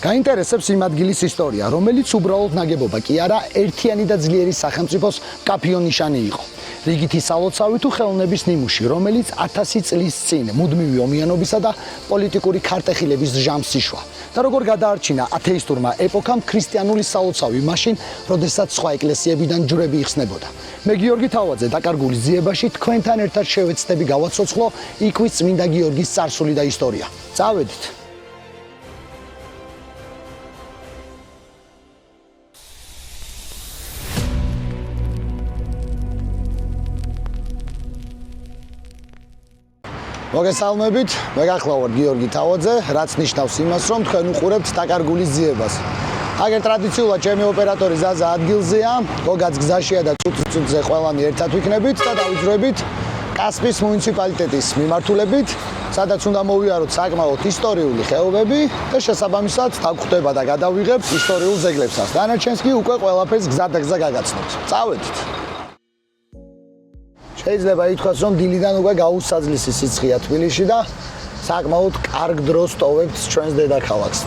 გაინტერესებს იმ ადგილის ისტორია, რომელიც უბრალოდ ნაგებობა კი არა, ერთიანი და ძლიერი სახელმწიფოს კაფიონიშანი იყო. რიგითი სალოცავი თუ ხელოვნების ნიმუში, რომელიც 1000 წლის წინ მუდმივი ომიანობისა და პოლიტიკური ქარტეხილების ჟამს იშვა. და როგორ გადაარჩინა ათეისტურმა ეპოქამ ქრისტიანული სალოცავი მაშინ, როდესაც სხვა ეკლესიებიდან ჯვრები იხსნებოდა. მე გიორგი თავაძე დაკარგული ძიებაში თქვენთან ერთად შევეცდები გავაცოცხლო იქვის წმინდა გიორგის წარსული და ისტორია. წავედით. მოგესალმებით, მე გახლავართ გიორგი თავაძე, რაც ნიშნავს იმას, რომ თქვენ უყურებთ დაკარგული ძიებას. აგერ ტრადიციულად ჩემი ოპერატორი ზაზა ადგილზეა, გოგაც გზაშია და წუთზე ყველანი ერთად ვიქნებით და დავიძროებით კასპის მუნიციპალიტეტის მიმართულებით, სადაც უნდა მოვიაროთ საკმაოდ ისტორიული ხეობები და შესაბამისად დავგვხვდება და გადავიღებთ ისტორიულ ძეგლებსაც. დანარჩენს კი უკვე ყველაფერს გზა და გზა გაგაცნობთ. წავედით. შეიძლება ითქვას, რომ დილიდან უკვე გაუსაძლისი სიცხეა თბილისში და საკმაოდ კარგ დროს ტოვებთ ჩვენს დედაქალაქს.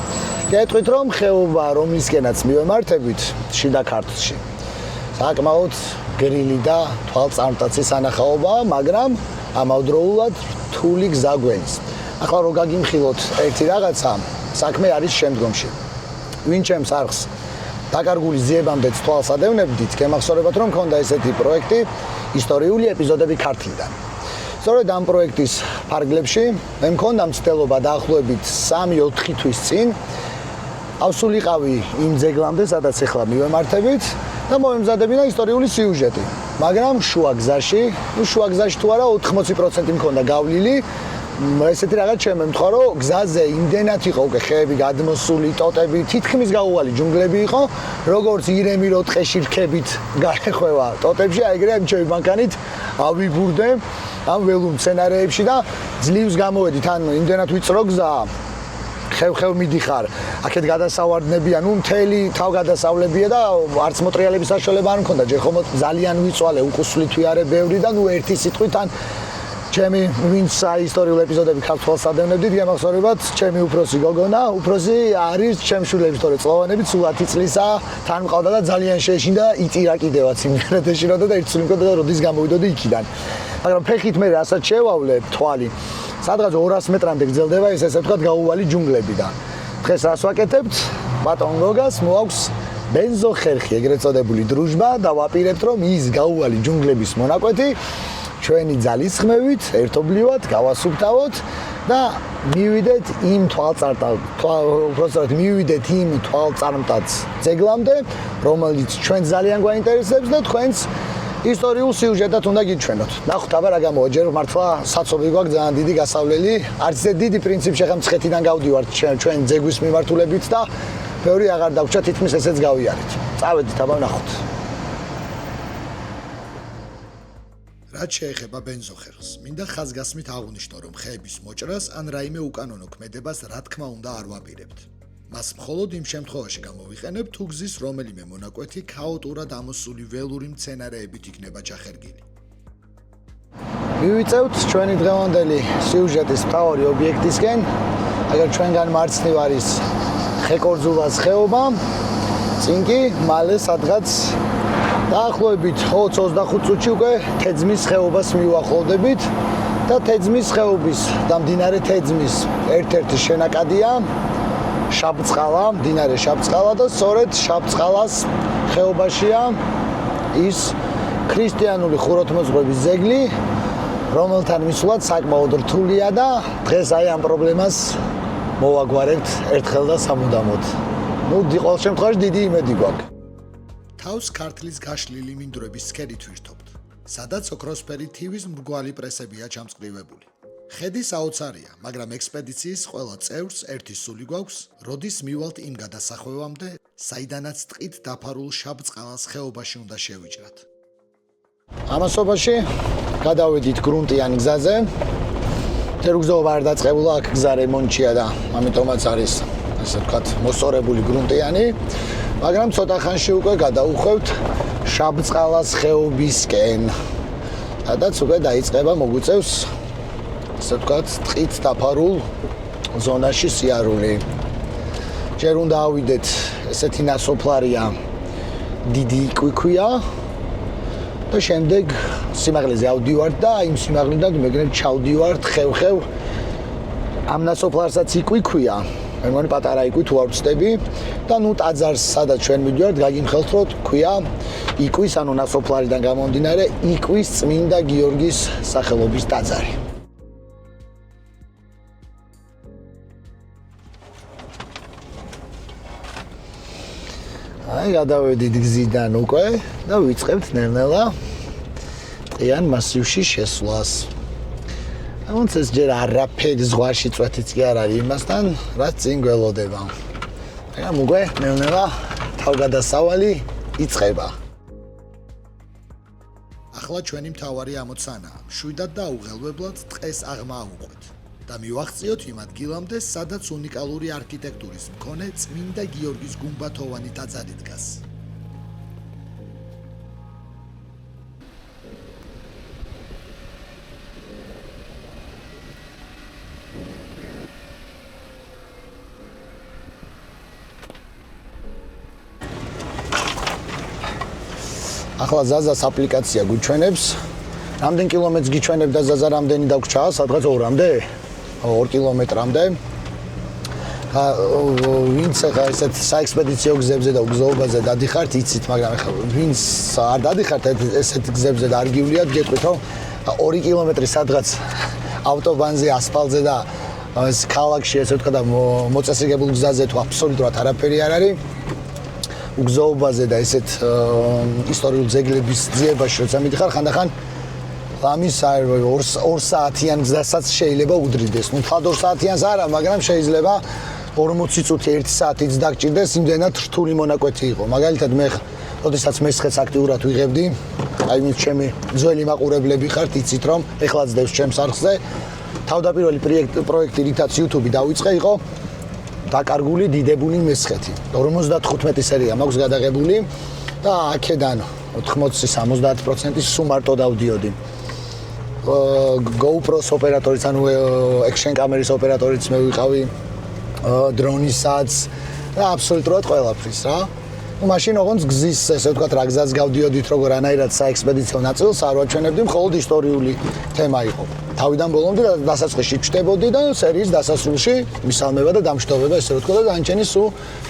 გეტყვით, რომ ხეობა, რომლისკენაც მივემართებით, შიდა ქართლში, საკმაოდ გრილი და თვალწარმტაცი სანახაობაა, მაგრამ ამავდროულად რთული გზა გვენის. ახლა რო გაგიმხილოთ ერთი რაღაცა, საქმე არის შემდგომში. ვინ ჩემს არხს დაკარგული ძიებამდე თვალს ადევნებდით, გემახსოვრებათ, რომ მქონდა ესეთი პროექტი ისტორიული ეპიზოდები ქართლიდან. სწორედ ამ პროექტის ფარგლებში მე მქონდა მცდელობა დაახლოებით 3-4 თვის წინ ავსულიყავი იმ ძეგლამდე, სადაც ახლა მივემართებით და მომემზადებინა ისტორიული სიუჟეტი. მაგრამ შუა გზაში თუ არა 80% მქონდა გავლილი. ესეთი რაღაც შემემთხვა, რომ გზაზე იმდენად იყო უკვე ხეები გადმოსული, ტოტები, თითქმის გაუვალი ჯუნგლები იყო, როგორც ირემი რო ტყეში რქებით გაეხვევა ტოტებში, აიგრე ამ ჩემი მანქანით ავიბურდე ამ ველურ მცენარეებში და ძლივს გამოვედით, ან იმდენად ვიწრო გზაა. ხევ მიდიხარ, აქეთ გადასავარდნებია, მთელი თავგადასავლებია და არც მოტრიალების საშუალება არ მქონდა, ჯერ ხომ ძალიან ვიწვალე, უყუსლით ვიარე ბევრი და ერთი სიტყვით ან ჩემი ვინც ისტორიულ ეპიზოდები ქართულს ადევნებდით, გემახსოვრებათ, ჩემი უფროსი გოგონა, უფროსი არის ჩემი შვილების თორე წლოვანები, 10 წლისა, თან მყავდა და ძალიან შეეშინდა, იწირა კიდევაც იმერად ეშინოდა და 1 წელი მქონდა და როდის გამოვიდოდი იქიდან. მაგრამ ფეხით მე რასაც შევავლე თვალი, სადღაც 200 მეტრამდე გრძელდება ეს ესე ვთქვათ გაუვალი ჯუნგლები და დღეს რას ვაკეთებთ? ბატონ გოგას მოაქვს ბენზოხერხი, ეგრეთ წოდებული დრუჟბა და ვაპირებთ, რომ ის გაუვალი ჯუნგლების მონაკვეთი ჩვენი ძალისხმევით ერთობლივად გავასუფთავოთ და მივიდეთ იმ თვალწარმტაც ძეგლამდე, რომელიც ჩვენ ძალიან გვაინტერესებს და თქვენს ისტორიულ სიუჟეტად უნდა გიჩვენოთ. ნახოთ აბა რა გამოვა, ჯერ მართლა საცობი გვაქვს ძალიან დიდი გასავლელი, არც ისე დიდი პრინციპში ხა მცხეთიდან გავდივართ ჩვენ ძეგვის მიმართულებით და ბევრი აღარ დაგვჭა, თითქმის ესეც გავიარეთ. წავედით აბა ნახოთ. რაც შეეხება ბენზოხერხს, მინდა ხაზგასმით აღვნიშნო, რომ ხეების მოჭრას ან რაიმე უკანონო ქმედებას რა თქმა უნდა არ ვაპირებთ. მას მხოლოდ იმ შემთხვევაში გამოვიყენებთ, თუ გზის რომელიმე მონაკვეთი ქაოტურად ამოსული ველური მცენარეებით იქნება ჩახერგილი. მივიწევთ ჩვენი დღევანდელი სიუჟეტის მთავარი ობიექტისკენ. აგერ ჩვენგან მარცხნივ არის ხეკორძულას ხეობა, წინ კი მალე სადღაც დაახლოებით 20-25 წუთში უკვე თეძმის ხეობას მივახლოვდებით და თეძმის ხეობის და მდინარე თეძმის ერთ-ერთი შენაკადია შაბწყალა, მდინარე შაბწყალა და სწორედ შაბწყალას ხეობაშია ის ქრისტიანული ხუროთმოძღვრების ძეგლი, რომელთან მისვლად საკმაოდ რთულია და დღეს აი ამ პრობლემას მოვაგვარებთ ერთხელ და სამუდამოდ. ყოველ შემთხვევაში დიდი იმედი გვაქვს. თავს ქართლის გაშლილი მინდვრების სქერით ვირთობთ, სადაც ოქროსფერი თივის მრგვალი პრესებია ჩამწყრივებული. ხედი საოცარია, მაგრამ ექსპედიციის ყველა წევრს ერთი სული გვაქვს, როდის მივალთ იმ გადასახვევამდე, საიდანაც ტყით დაფარულ შაბწყალას ხეობაში უნდა შევიჭრათ. ამასობაში გადავედით გრუნტიანი გზაზე. თერგზოვა არ დაწყებულა, აქ გზა რემონტია და ამიტომაც არის ასე ვთქვათ მოსწორებული გრუნტიანი. მაგრამ ცოტა ხანში უკვე გადაუხვევთ შაბწყალას ხეობისკენ. სადაც უკვე დაიწყება მოგვიწევს ასე ვთქვათ ტყით დაფარულ ზონაში სიარული. ჯერ უნდა ავიდეთ ესეთი ნასოფლარია დიდი იკვიქია და შემდეგ სიმაღლეზე ავდივართ და იმ სიმაღლიდან მეგრედ ჩავდივართ ხევ ამ ნასოფლარსაც იკვიქია მე მგონი პატარა იკვი თუ არ ვწდები და ნუ ტაძარს სადაც ჩვენ მიდივართ გაგიმხელთ რომ თქვია იკვის ანუ ნასოფლარიდან გამომდინარე იკვის წმინდა გიორგის სახელობის ტაძარი აი გადავედით გზიდან უკვე და ვიწყებთ ნელ-ნელა ტყიან მასივში შესვლას ამც ეს ჯერ არაფერი ზღვაში წვეთიც კი არ არის იმასთან რაც წინ გველოდება მაგრამ უკვე ნელ-ნელა თავგადასავალი იწყება ახლა ჩვენი მთავარი ამოცანაა შვიდად და უღელვებლად ტყეს აღმაუყვეთ და მივახციოთ იმ ადგილამდე სადაც უნიკალური არქიტექტურის მქონე წმინდა გიორგის გუმბათოვანი ტაძარი დგას ახლა ზაზას აპლიკაცია გვიჩვენებს რამდენ კილომეტრს გიჩვენებდა ზაზა რამდენი დაგვრჩა სადღაც 2-მდე 2 კილომეტრამდე ვინც ახლა ესეთ საექსპედიციო გზებზე და უგზოობაზე დადიხართ იცით მაგრამ ახლა ვინც არ დადიხართ ესეთ გზებზე და არ გივლიათ გეტყვით რომ 2 კილომეტრი სადღაც ავტობანზე ასფალტზე და ეს ქალაქში ესე ვთქვა და მოწესრიგებულ გზაზე თუ აბსოლუტურად არაფერი არ არის უგზოობაზე და ესეთ ისტორიულ ძეგლების ძიებაში როცა მიდიხარ ხანდახან ამის 2 საათიან გზასაც შეიძლება უდრიდეს. ნუ თად 2 საათიანს არა, მაგრამ შეიძლება 40 წუთი 1 საათიც დაგჭირდეს, იმდენად რთული მონაკვეთი იყო. მაგალითად მე როდესაც მესხეთს აქტიურად ვიღებდი, აი მის ჩემი ძველი მაყურებლები ხართ, იცით რომ ეხლაც დევს ჩემს არხზე. თავდაპირველი პროექტი რითაც YouTube-ი დავიწყე იყო დაკარგული დიდებული მესხეთი. 55 სერია მაქვს გადაღებული და აქედან 80-70% სულ მარტო დავდიოდი. GoPro-s ოპერატორიც, ანუ action კამერის ოპერატორიც მე ვიყავი, დრონისაც და აბსოლუტურად ყველაფრის რა. ну მაშინ ოღონდ გზის ესე ვთქვათ რა გზას გავდიოდით როგორ ანაირად საექსპედიციო ნაწილს არ ვაჩვენებდი, მხოლოდ ისტორიული თემა იყო. თავიდან ბოლომდე დასაწყისში ჩდებოდი და სერიის დასასრულში მისალმება და დამშტობება ესე ვთქვა და დანარჩენი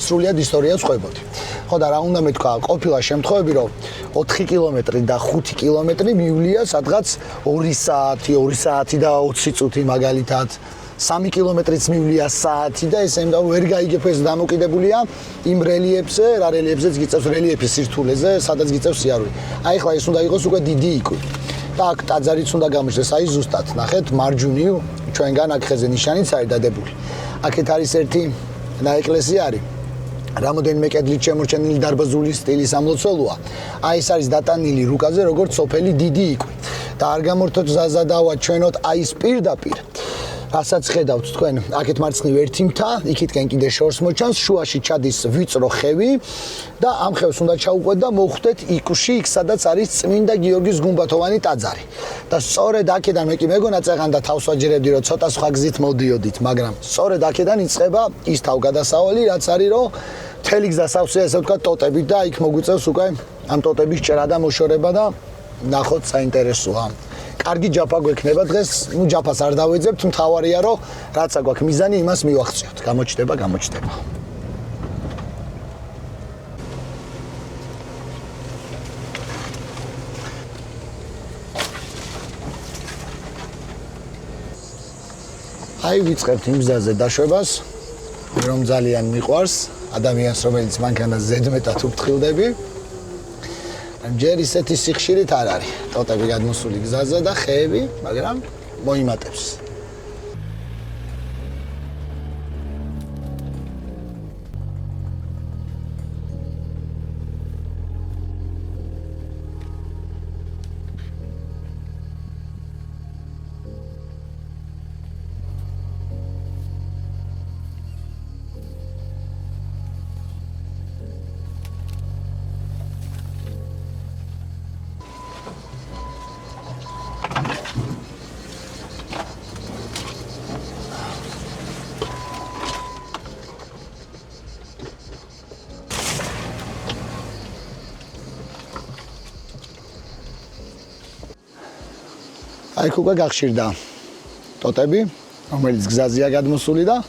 სრულიად ისტორიას ყვებოდი. ხო და რა უნდა მეთქვა, ყოფილა შემთხვევები რომ 4 კილომეტრი და 5 კილომეტრი მივლია სადღაც 2 საათი, 2 საათი და 20 წუთი მაგალითად 3 კილომეტრიც მივლია საათი და ესე იმდა ვერ გაიგებ ეს დამოკიდებულია იმ რელიეფზე, რა რელიეფზეც გიწევს რელიეფის სირთულეზე, სადაც გიწევს სიარული. აი ხლა ეს უნდა იყოს უკვე დიდი იკვი. და აქ ტაძარიც უნდა გამოჩნდეს, აი ზუსტად, ნახეთ, მარჯვნივ ჩვენგან აქ ხეზე ნიშანიც არის დადებული. აქეთ არის ერთი ნაეკლესია არის. რამოდენიმე კედლით შემორჩენილი დარბაზული სტილის ამლოცველოა. აი ეს არის დატანილი რუკაზე, როგორც სოფელი დიდი იკვი. და არ გამორთოთ ზაზა დავაჩვენოთ აი ეს პირდაპირ. რასაც ხედავთ თქვენ, აქეთ მარცხნივ ერთი მთა, იქითკენ კიდე შორს მოჩანს, შუაში ჩადის ვიწრო ხევი და ამ ხევს უნდა ჩაუყვეთ და მოხვდეთ იქში, იქ სადაც არის წმინდა გიორგის გუმბათოვანი ტაძარი. და სწორედ აქედან მე კი მეგონა წეღან და თავს ვაჯერებდი, რომ ცოტა სხვა გზით მოვდიოდით, მაგრამ სწორედ აქედან იწყება ის თავგადასავალი, რაც არის, რომ მთელი გზა სავსეა, ესე ვთქვათ, ტოტებით და იქ მოგვიწევს უკვე ამ ტოტების ჭერა და მოშორება და ნახოთ საინტერესოა. კარგი ჯაფა გვექნება დღეს, ну ჯაფას არ დავეძებთ, მთავარია რომ რაც აგვაქვს მიზანი, იმას მივახციოთ. გამოჩნდება. აი ვიწყებთ იმ გზაზე დაშვებას, რომ ძალიან მიყვარს ადამიანს, რომელიც მანქანას ზედმეტად უფრთხილდები. ჯერ ისეთი სიხშირით არ არის. ტოტები გადმოსული გზაზე და ხეები, მაგრამ მოიმატებს. აი უკვე გახშირდა ტოტები, რომელიც გზაზეა გადმოსული და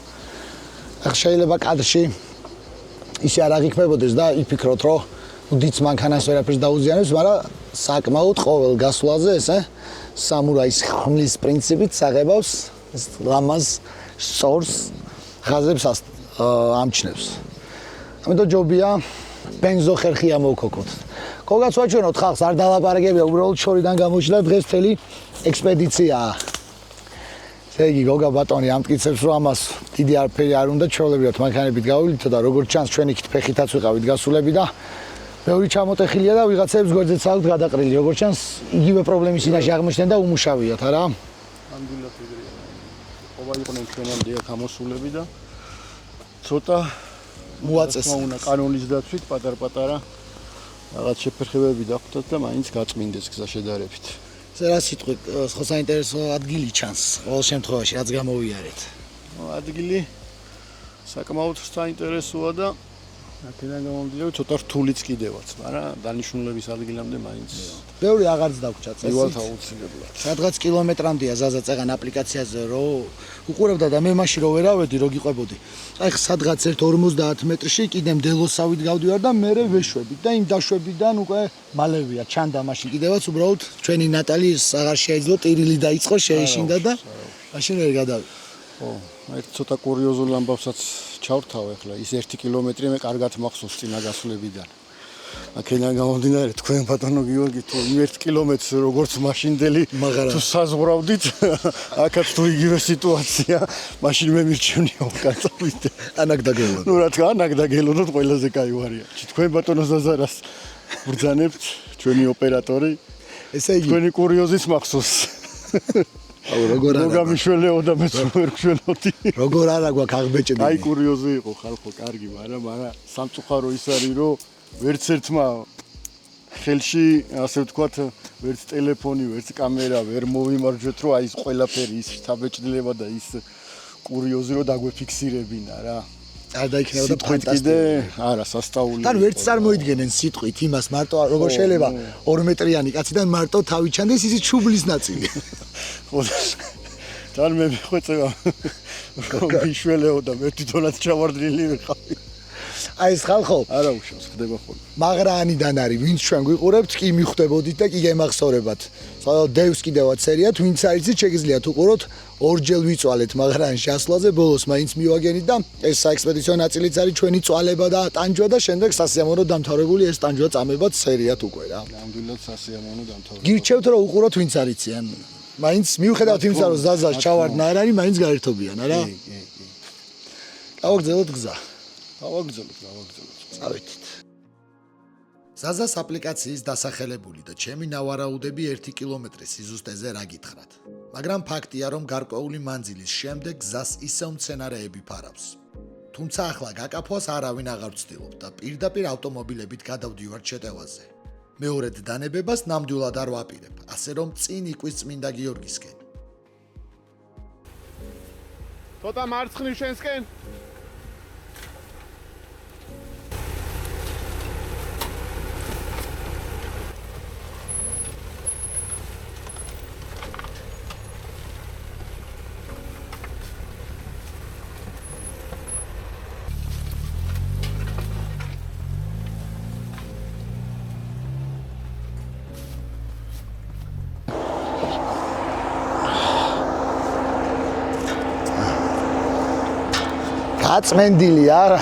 ახლა შეიძლება კადრში ისე არ აღიქმებოდეს და იფიქროთ, რომ დიდ მანქანას ვერაფერს დაუზიანებს, მაგრამ საკმაოდ ყოველ გასვლაზე ესე სამურაის ხმლის პრინციპით საღებავს ლამაზ სორს ხაზებს ამჩნევს. ამიტომ ჯობია ბენზო ხერხი ამოვქოქოთ. კოგაც ვაჩვენოთ ხალხს, არ დალაპარაკებია, უბრალოდ შორიდან გამოჩნდა დღეს მთელი ექსპედიციაა. ესე იგი, გოგა ბატონი ამტკიცებს, რომ ამას დიდი არაფერი არ უნდა ჩვეულებრივად მანქანებით გავივლითო და როგორც ჩანს ჩვენ იქით ფეხითაც ვიყავით გასულები და ბევრი ჩამოტეხილია და ვიღაცებს გვერდზეც აქვთ გადაყრილი. როგორც ჩანს, იგივე პრობლემის წინაშე აღმოჩნდნენ და უმუშავიათ, არა? ნამდვილად ეგრეა. ყოვა იყვნენ ჩვენამდე აქ ამოსულები და ცოტა მოაწეს. უნდა კანონის დაცვით პატარ-პატარა რაღაც შეფერხებები დახვდათ და მაინც გაწმინდეს გზა შედარებით. ზე რა სიტყვი, ხო საინტერესო ადგილი ჩანს, ყოველ შემთხვევაში რაც გამოვიარეთ. ადგილი საკმაოდ საინტერესოა და აქედან გამომდინარე ცოტა რთულიც კიდევაც, მაგრამ დანიშნულების ადგილამდე მაინც ბევრი აღარც დაგვრჩა წესით. მივალთ აუცილებლად. სადღაც კილომეტრამდეა ზაზა წეგან აპლიკაციაზე რომ უყურებდა და მე მაშინ რომ ვერავედი რომ გიყვებოდი. აი სადღაც 1.50 მეტრში კიდე მდელოსავით გავდივარ და მე ვეშვებით და იმ დაშვებიდან უკვე მალევია ჩანდა მაშინ კიდევაც უბრალოდ ჩვენი ნატალი აღარ შეეძლო ტირილი დაიწყო შეეშინდა და მაშინ ვერ გადავიდა. ხო, აი ცოტა კურიოზულ ამბავსაც ჩავრთავ ახლა ის 1 კილომეტრი მე კარგად მახსოვს წინა გასვლებიდან. აქედან გამომდინარე თქვენ ბატონო გიორგი თუ 1 კილომეტრს როგორც მაშინდელი თუ საზღვრავდით აქაც თუ იგივე სიტუაცია მაშინ მე მირჩევნიო კაცობით ანაკ დაგელოდო. ნუ რა თქვა ანაკ დაგელოდოთ ყველაზე კაი ვარიანტი. თქვენ ბატონო ზაზარას ბრძანებთ ჩვენი ოპერატორი ესე იგი თქვენი კურიოზის მახსოვს. აუ როგორ არა გამიშველეო და მეც ვერ გშვენოდი. როგორ არა გვაქვს აღბეჭდი. აი კურიოზი იყო ხალხო კარგი, მაგრამ სამწუხარო ის არის რომ ვერც ერთმა ხელში ასე ვთქვათ ვერც ტელეფონი, ვერც კამერა ვერ მოვიმარჯვეთ რომ აი ეს ყველაფერი ის შთაბეჭდილება და ის კურიოზი რომ დაგვეფიქსირებინა რა. არ დაიქნებოდა ფანტასტიკი. არა, სასწაული. თან ვერც წარმოიდგენენ სიტყვით იმას მარტო როგორ შეიძლება 2 მეტრიანი კაციდან მარტო თავი ჩანდეს ისიც ჩუბლის ნაწილი. ხო. თან მე მიხვეწება რომ მიშველეო და მე თვითონაც ჩავარდნილი ვიყავი. აი ეს ხალხო არა უშავს ხდება ხოლმე. მაგრაანიდან არის, ვინც ჩვენ გვიყურებთ, კი მიხვდებოდით და კი გემახსოვრებათ. დევს კიდევაც სერიათ, ვინც არ იცით, შეგიძლიათ უყუროთ, ორჯერ ვიწვალეთ მაგრაანის შესვლაზე, ბოლოს მაინც მივაგენით და ეს საექსპედიციო ნაწილიც არის ჩვენი წვალება და ტანჯვა და შემდეგ სასიამოვნო დამთავრებული ეს ტანჯვა წამებად სერიათ უკვე რა. ნამდვილად სასიამოვნო დამთავრებული. გირჩევთ რომ უყუროთ ვინც არ იციან. მაინც მიუხედავთ იმისა რომ ზაზას ჩავარდნა არ არის, მაინც გაერთობიან, არა? კი. გავაგრძელოთ გზა. გავაგრძელოთ. წავითით. ზაზას აპლიკაციის დასახელებული და ჩემი ნავარაუდები 1 კილომეტრის სიზუსტეზე რა გითხრათ. მაგრამ ფაქტია, რომ გარკვეული მანძილის შემდეგ გზას ისევ მცენარეები ფარავს. თუმცა ახლა გაკაფვას არავინ აღარ ვცდილობ და პირდაპირ ავტომობილებით გადავდივართ შეტევაზე. მეორედ დანებებას ნამდვილად არ ვაპირებ, ასე რომ წინ იკვის წმინდა გიორგისკენ. ცოტა მარცხნივ შენსკენ. გაწმენდილი არა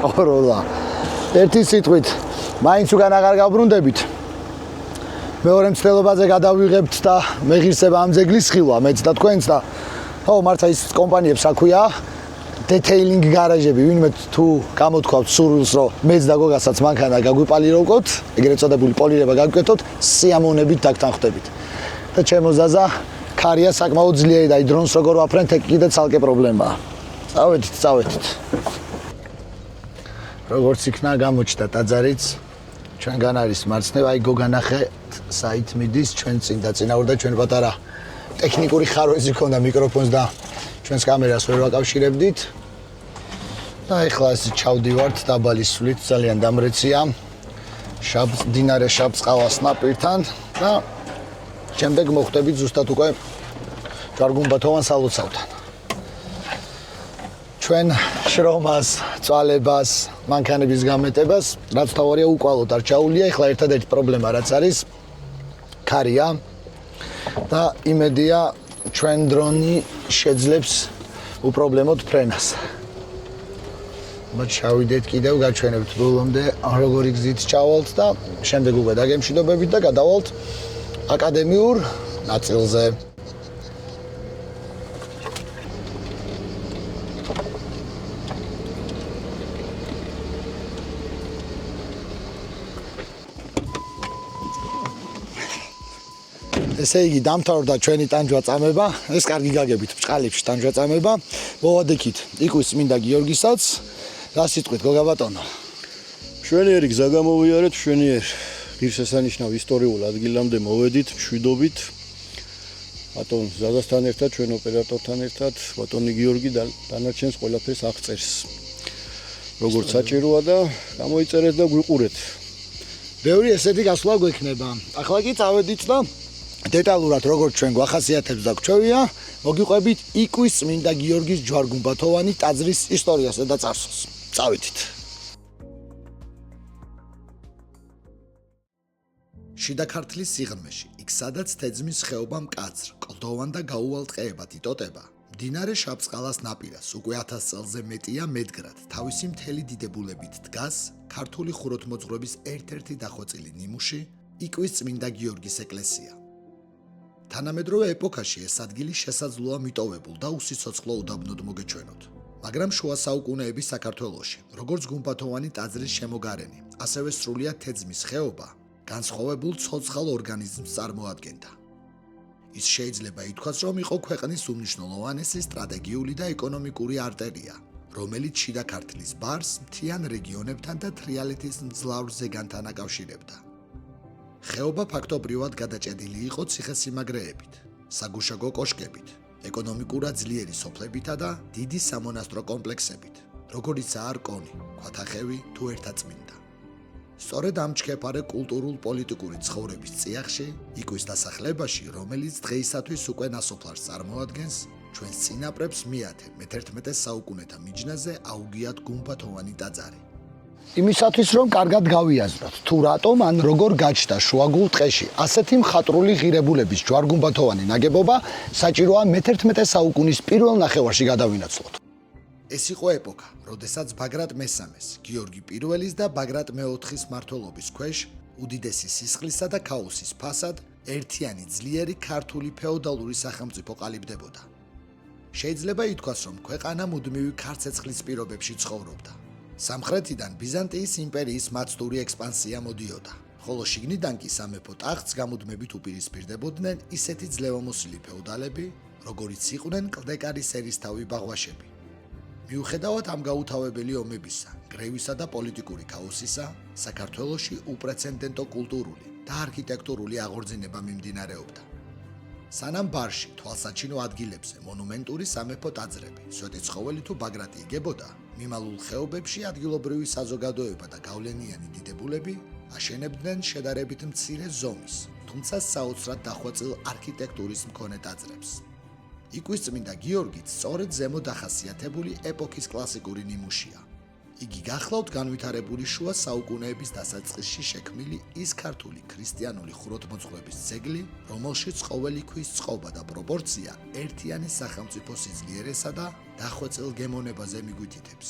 ტოროლა. ერთი სიტყვით, მაინც უკან აღარ გავბრუნდებით. მეორე მცდელობაზე გადავიღებთ და მეღირსება ამ ძეგლის ხილვა, მეც და თქვენც და ხო, მართა ის კომპანიებს აქვია დეტეილინგ გარაჟები, ვინმე თუ გამოთქვათ სურვილს, რომ მეც და გოგასაც მანქანა გაგვიპალიროვკოთ, ეგრეთ წოდებული პოლირება გავკეთოთ, სიამოვნებით დაგთანხმდებით. და ჩემო ზაზა, ქარია საკმაოდ ძლიერი და დრონს როგორ ვაფრენთ, ეგ კიდე ცალკე პრობლემაა. წავედით. როგორც იქნა გამოჩნდა ტაძარიც, ჩვენგან არის მარცხნივ, აი გოგანახე საით მიდის ჩვენ წინ და წინაურდა ჩვენ პატარა ტექნიკური ხარვეზი ქონდა მიკროფონს და ჩვენს კამერას ვერ ვაკავშირებდით. და ეხლა ასე ჩავდივართ დაბალის სვლით, ძალიან დამრეცია. დინარე შაბწყალას ნაპირთან და შემდეგ მოხვდებით ზუსტად უკვე ჯვარ-გუმბათოვან სალოცავთან. ჩვენ შრომას, წვალებას, მანქანების გამეტებას, რაც თავარია უკვალოდ არ ჩაულია, ეხლა ერთადერთი პრობლემა რაც არის ქარია და იმედია ჩვენ დრონი შეძლებს უპრობლემოდ ფრენას. მათ შევიდეთ კიდევ გაჩვენებთ ბოლომდე როგორი გზით ჩავალთ და შემდეგ უკვე დაგემშვიდობებით და გადავალთ აკადემიურ ნაწილზე. ესე იგი დამთავრდა ჩვენი ტანჯვა წამება, ეს კარგი გაგებით ბჭყალებში ტანჯვა წამება. მოვადექით იკვის წმინდა გიორგისაც. რა სიტყვით გოგა ბატონო? მშვენიერი გზა გამოვიარეთ, მშვენიერ ღირსშესანიშნავ ისტორიულ ადგილამდე მოვედით, მშვიდობით. ბატონ ზაზასთან ერთად, ჩვენ ოპერატორთან ერთად, ბატონი გიორგი და დანარჩენს ყველაფერს აღწერს. როგორც საჭიროა და გამოიწერეთ და გვიყურეთ. ბევრი ესეთი გასვლა გვექნება. ახლა კი წავედით და დეტალურად როგორც ჩვენ გვახასიათებს და გვჩვევია, მოგიყვებით იკვის წმინდა გიორგის ჯვარ-გუმბათოვანი ტაძრის ისტორიასა და წარსულს. წავითით. შიდა ქართლის სიღრმეში, იქ სადაც თეძმის ხეობა მკაცრ, კლდოვან და გაუვალ ტყეებად იტოტება, მდინარე შავწყალას ნაპირას უკვე 1000 წელზე მეტია მედგრად, თავისი მთელი დიდებულებით დგას ქართული ხუროთმოძღვრების ერთ-ერთი დახვეწილი ნიმუში, იკვის წმინდა გიორგის ეკლესია. თანამედროვე ეპოქაში ეს ადგილი შესაძლოა მიტოვებულ და უსიცოცხლო უდაბნოდ მოგეჩვენოთ. მაგრამ შუა საუკუნეების საქართველოში, როგორც გუმბათოვანი ტაძრის შემოგარენი, ასევე სრულიად თეძმის ხეობა, განსხვავებულ ცოცხალ ორგანიზმს წარმოადგენდა. ის შეიძლება ითქვას, რომ იყო ქვეყნის უმნიშვნელოვანესი სტრატეგიული და ეკონომიკური არტერია, რომელიც შიდა ქართლის ბარს მთიან რეგიონებთან და თრიალეთის მძლავრ ზეგანთან აკავშირებდა. ხეობა ფაქტობრივად გადაჭედილი იყო ციხესიმაგრეებით, საგუშაგო კოშკებით, ეკონომიკურად ძლიერი სოფლებითა და დიდი სამონასტრო კომპლექსებით, როგორიცაა რკონი, ქვათახევი თუ ერთაწმინდა. სწორედ ამ ჩქეფარე კულტურულ-პოლიტიკური ცხოვრების წიაღში, იკვის დასახლებაში, რომელიც დღეისათვის უკვე ნასოფლარს წარმოადგენს, ჩვენს წინაპრებს მე-11 საუკუნეთა მიჯნაზე აუგიათ გუმბათოვანი ტაძარი. იმისათვის რომ კარგად გავიაზროთ, თუ რატომ ან როგორ გაჩნდა შუაგულ ტყეში ასეთი მხატვრული ღირებულების ჯვარ-გუმბათოვანი ნაგებობა, საჭიროა მე-11 საუკუნის პირველ ნახევარში გადავინაცვლოთ. ეს იყო ეპოქა, როდესაც ბაგრატ მესამეს, გიორგი პირველის და ბაგრატ მეოთხის მმართველობის ქვეშ უდიდესი სისხლისა და ქაოსის ფასად ერთიანი ძლიერი ქართული ფეოდალური სახელმწიფო ყალიბდებოდა. შეიძლება ითქვას, რომ ქვეყანა მუდმივი ქარცეცხლის პირობებში ცხოვრობდა. სამხრეთიდან ბიზანტიის იმპერიის მაცდური ექსპანსია მოდიოდა, ხოლო შიგნიდან კი სამეფო ტახტს გამუდმებით უპირისპირდებოდნენ ისეთი ძლევამოსილი ფეოდალები, როგორიც იყვნენ კლდეკარის ერისთავი ბაღვაშები. მიუხედავად ამ გაუთავებელი ომებისა, გრევისა და პოლიტიკური ქაოსისა, საქართველოში უპრეცედენტო კულტურული და არქიტექტურული აღორძინება მიმდინარეობდა. სანამ ბარში, თვალსაჩინო ადგილებზე მონუმენტური სამეფო ტაძრები, სვეტიცხოველი თუ ბაგრატი იგებოდა, მიმალულ ხეობებში ადგილობრივი საზოგადოება და გავლენიანი დიდებულები აშენებდნენ შედარებით მცირე ზომის, თუმცა საოცრად დახვეწილ არქიტექტურის მქონე ტაძრებს. იკვის წმინდა გიორგიც სწორედ ზემო დახასიათებული ეპოქის კლასიკური ნიმუშია. იგი გახლავთ განვითარებული შუა საუკუნეების დასაწყისში შექმნილი ის ქართული ქრისტიანული ხუროთმოძღვრების ძეგლი, რომელშიც ყოველი ქვის წყობა და პროპორცია ერთიანი სახელმწიფო სიძლიერესა და დახვეწილ გემოვნებაზე მიგვითითებს.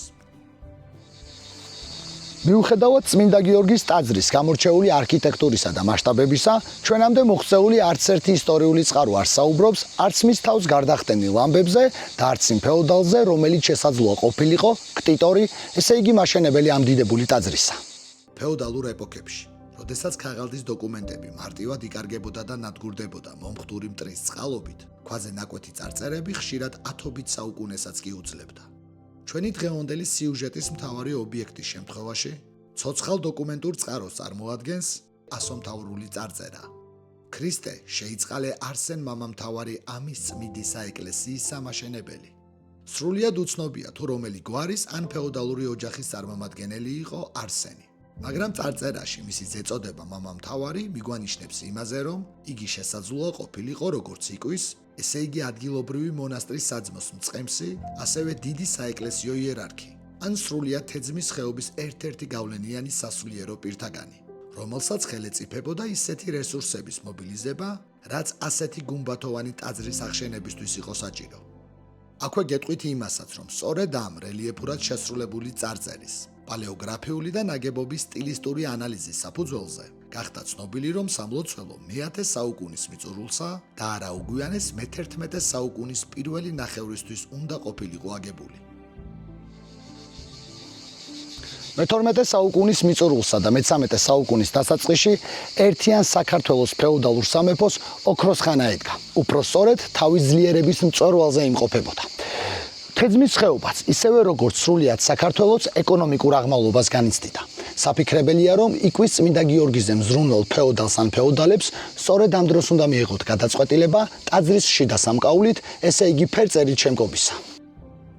მიუხედავად წმინდა გიორგის ტაძრის გამორჩეული არქიტექტურისა და მასშტაბებისა, ჩვენამდე მოღწეული არც ერთი ისტორიული წყარო არ საუბრობს არც მის თავს გარდახტენილ ამბებზე და არც იმ ფეოდალზე, რომელიც შესაძლოა ყოფილიყო ქტიტორი, ესე იგი მაშენებელი ამ დიდებული ტაძრისა. ფეოდალურ ეპოქებში, როდესაც ქაღალდის დოკუმენტები მარტივად იკარგებოდა და ნადგურდებოდა მომხდური მტრის წყალობით, ქვაზე ნაკვეთი წარწერები ხშირად ათობით საუკუნესაც კი უძლებდა. ჩვენი დღევანდელი სიუჟეტის მთავარი ობიექტის შემთხვევაში, ცოცხალ დოკუმენტურ წყაროს წარმოადგენს ასომთავრული წარწერა. ქრისტე შეიწყალე არსენ მამამთავარი ამის წმიდის საეკლესიის სამაშენებელი. სრულიად უცნობია თუ რომელი გვარის ან ფეოდალური ოჯახის წარმომადგენელი იყო არსენი. მაგრამ წარწერაში მისი ზეწოდება მამამთავარი მიგვანიშნებს იმაზე, რომ იგი შესაძლოა ყოფილიყო როგორც იკვის, ესე იგი ადგილობრივი მონასტრის საძმოს მწყემსი, ასევე დიდი საეკლესიო იერარქი, ან სრულიად თეძმის ხეობის ერთ-ერთი გავლენიანი სასულიერო პირთაგანი, რომელსაც ხელეწიფებოდა ისეთი რესურსების მობილიზება, რაც ასეთი გუმბათოვანი ტაძრის აღშენებისთვის იყო საჭირო. აქვე გეტყვით იმასაც, რომ სწორედ ამ რელიეფურად შესრულებული წარწერის, პალეოგრაფიული და ნაგებობის სტილისტური ანალიზის საფუძველზე გახდა ცნობილი, რომ სამლოცველო მე-10 საუკუნის მიწურულსა და არა უგვიანეს მე-11 საუკუნის პირველი ნახევრისთვის უნდა ყოფილიყო აგებული. მე-12 საუკუნის მიწურულსა და მე-13 საუკუნის დასაწყისში ერთიან საქართველოს ფეოდალურ სამეფოს ოქროს ხანა ედგა. უფრო სწორედ თავის ძლიერების მწვერვალზე იმყოფებოდა. თეძმის ხეობაც, ისევე როგორც სრულიად საქართველოს ეკონომიკურ აღმავლობას განიცდიდა. საფიქრებელია, რომ იკვის წმინდა გიორგიზე მზრუნველ ფეოდალს ან ფეოდალებს სწორედ ამ დროს უნდა მიიღოთ გადაწყვეტილება ტაძრის შიდა სამკაულით, ესე იგი ფერწერით შემკობისა.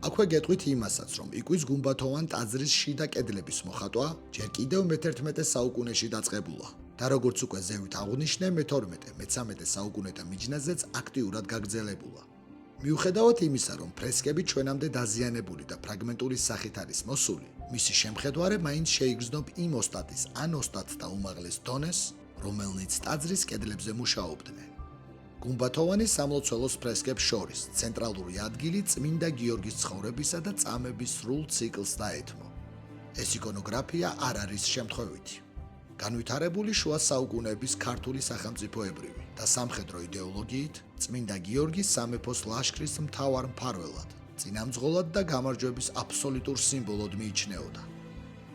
აქვე გეტყვით იმასაც, რომ იკვის გუმბათოვან ტაძრის შიდა კედლების მოხატვა ჯერ კიდევ მე-11 საუკუნეში დაწყებულა და როგორც უკვე ზევით აღვნიშნე, მე-12, მე-13 საუკუნეთა მიჯნაზეც აქტიურად გაგრძელებულა. მიუხედავად იმისა, რომ ფრესკები ჩვენამდე დაზიანებული და ფრაგმენტული სახით არის მოსული, მისი შემხედვარე მაინც შეიგრძნობ იმ ოსტატის ან ოსტატთა უმაღლეს დონეს, რომელნიც ტაძრის კედლებზე მუშაობდნენ. გუმბათოვანი სამლოცველოს ფრესკებს შორის ცენტრალური ადგილი წმინდა გიორგის ცხოვრებისა და წამების სრულ ციკლს დაეთმო. ეს იკონოგრაფია არ არის შემთხვევითი. განვითარებული შუა საუკუნეების ქართული სახელმწიფოებრივი და სამხედრო იდეოლოგიით წმინდა გიორგის სამეფოს ლაშქრის მთავარ მფარველად, წინამძღოლად და გამარჯვების აბსოლუტურ სიმბოლოდ მიიჩნეოდა.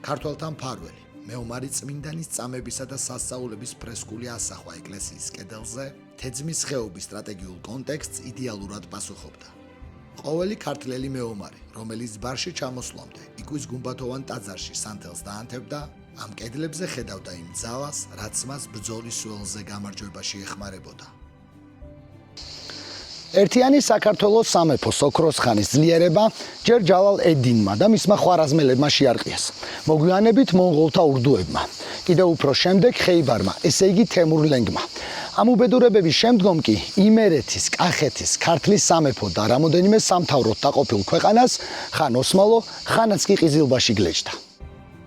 ქართველთა მფარველი, მეომარი წმინდანის წამებისა და სასწაულების ფრესკული ასახვა ეკლესიის კედელზე თეძმის ხეობის სტრატეგიულ კონტექსტს იდეალურად პასუხობდა. ყოველი ქართველი მეომარი, რომელიც ბარში ჩამოსვლამდე იკვის გუმბათოვან ტაძარში სანთელს დაანთებდა, ამ კედლებზე ხედავდა იმ ძალას, რაც მას ბრძოლის ველზე გამარჯვებაში ეხმარებოდა. ერთიანი საქართველოს სამეფოს ოქროს ხანის ძლიერება ჯერ ჯალალ ედ-დინმა და მისმა ხვარაზმელებმა შეარყიეს. მოგვიანებით მონღოლთა ურდუებმა, კიდევ უფრო შემდეგ ხეიბარმა, ესე იგი თემურ ლენგმა. ამ უბედურებების შემდგომ კი იმერეთის, კახეთის, ქართლის სამეფო და რამოდენიმე სამთავროდ დაყოფილ ქვეყანას ხან ოსმალო, ხანაც კი ყიზილბაში გლეჯდა.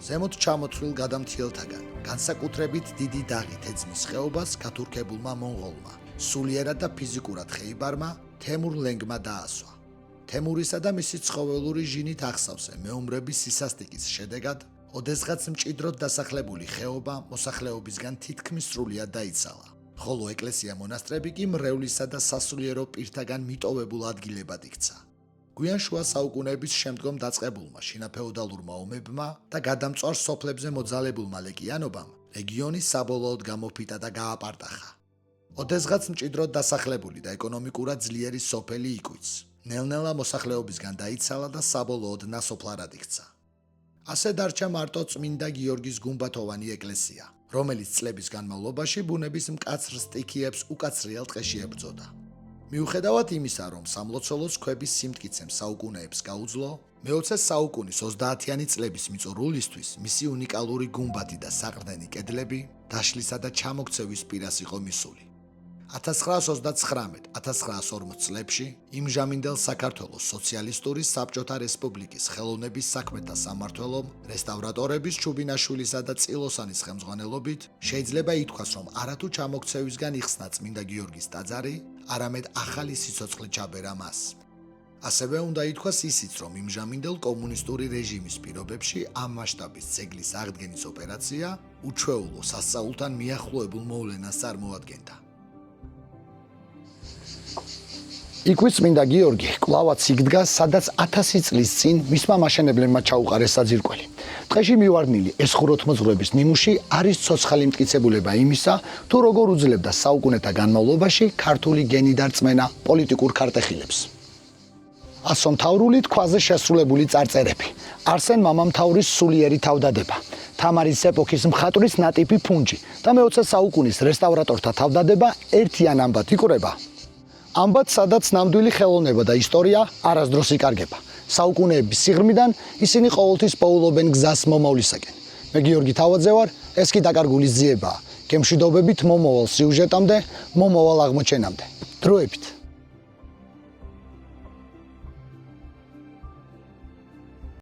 ზემოთ ჩამოთვლილ გადამთიელთაგან განსაკუთრებით დიდი დაღი თეძმის ხეობას გათურქებულმა მონღოლმა, სულიერად და ფიზიკურად ხეიბარმა თემურ ლენგმა დაასვა. თემურისა და მისი ცხოველური ჟინით ახსავსე მეომრების სისასტიკის შედეგად ოდესღაც მჭიდროდ დასახლებული ხეობა მოსახლეობისგან თითქმის სრულიად დაიცალა, ხოლო ეკლესია-მონასტრები კი მრევლისა და სასულიერო პირთაგან მიტოვებულ ადგილებად იქცა. გვიან შუა საუკუნეების შემდგომ დაწყებულმა შინაფეოდალურმა ომებმა და გადამწვარ სოფლებზე მოძალებულმა ლეკიანობამ რეგიონი საბოლოოდ გამოფიტა და გააპარტახა. ოდესღაც მჭიდროდ დასახლებული და ეკონომიკურად ძლიერი სოფელი იკვიც, ნელ-ნელა მოსახლეობისგან დაიცალა და საბოლოოდ ნასოფლარად იქცა. ასე დარჩა მარტო წმინდა გიორგის გუმბათოვანი ეკლესია, რომელიც წლების განმავლობაში ბუნების მკაცრ სტიქიებს უკაცრიელ ტყეში ებრძოდა. მიუხედავად იმისა, რომ სამლოცველოს ქვების სიმტკიცემ საუკუნეებს გაუძლო, მე-20 საუკუნის 30-იანი წლების მიწურულისთვის მისი უნიკალური გუმბათი და საყრდენი კედლები დაშლისა და ჩამოქცევის პირას იყო მისული. 1939-1940 წლებში იმჟამინდელ საქართველოს სოციალისტური საბჭოთა რესპუბლიკის ხელოვნების საქმეთა სამმართველომ, რესტავრატორების ჩუბინაშვილისა და წილოსანის ხელმძღვანელობით შეიძლება ითქვას, რომ არათუ ჩამოქცევისგან იხსნა წმინდა გიორგის ტაძარი, არამედ ახალი სიცოცხლე ჩაბერა მას. ასევე უნდა ითქვას ისიც, რომ იმჟამინდელ კომუნისტური რეჟიმის პირობებში ამ მასშტაბის ძეგლის აღდგენის ოპერაცია უჩვეულო სასწაულთან მიახლოებულ მოვლენას წარმოადგენდა. იკვის წმინდა გიორგი კვლავაც იქ დგას, სადაც 1000 წლის წინ მისმა მაშენებლებმა ჩაუყარეს საძირკველი. დღეში მივარდნილი ეს ხუროთმოძღვრების ნიმუში არის ცოცხალი მტკიცებულება იმისა, თუ როგორ უძლებდა საუკუნეთა განმავლობაში ქართული გენიდარწმენა პოლიტიკურ ქარტეხილებს. ასომთავრული თქვაზე შესრულებული წარწერები, არსენ მამამთავრის სულიერი თავდადება, თამარის ეპოქის მხატვრის ნატიფი ფუნჯი და მე-20 საუკუნის რესტავრატორთა თავდადება ერთიან ამბად იკვრება. ამბად, სადაც ნამდვილი ხელოვნება და ისტორია არასდროს იკარგება. საუკუნეების სიღრმიდან ისინი ყოველთვის პოულობენ გზას მომავლისაკენ. მე გიორგი თავაძე ვარ, ეს კი დაკარგული ძიებაა. გემშვიდობებით მომავალ სიუჟეტამდე, მომავალ აღმოჩენამდე. დროებით.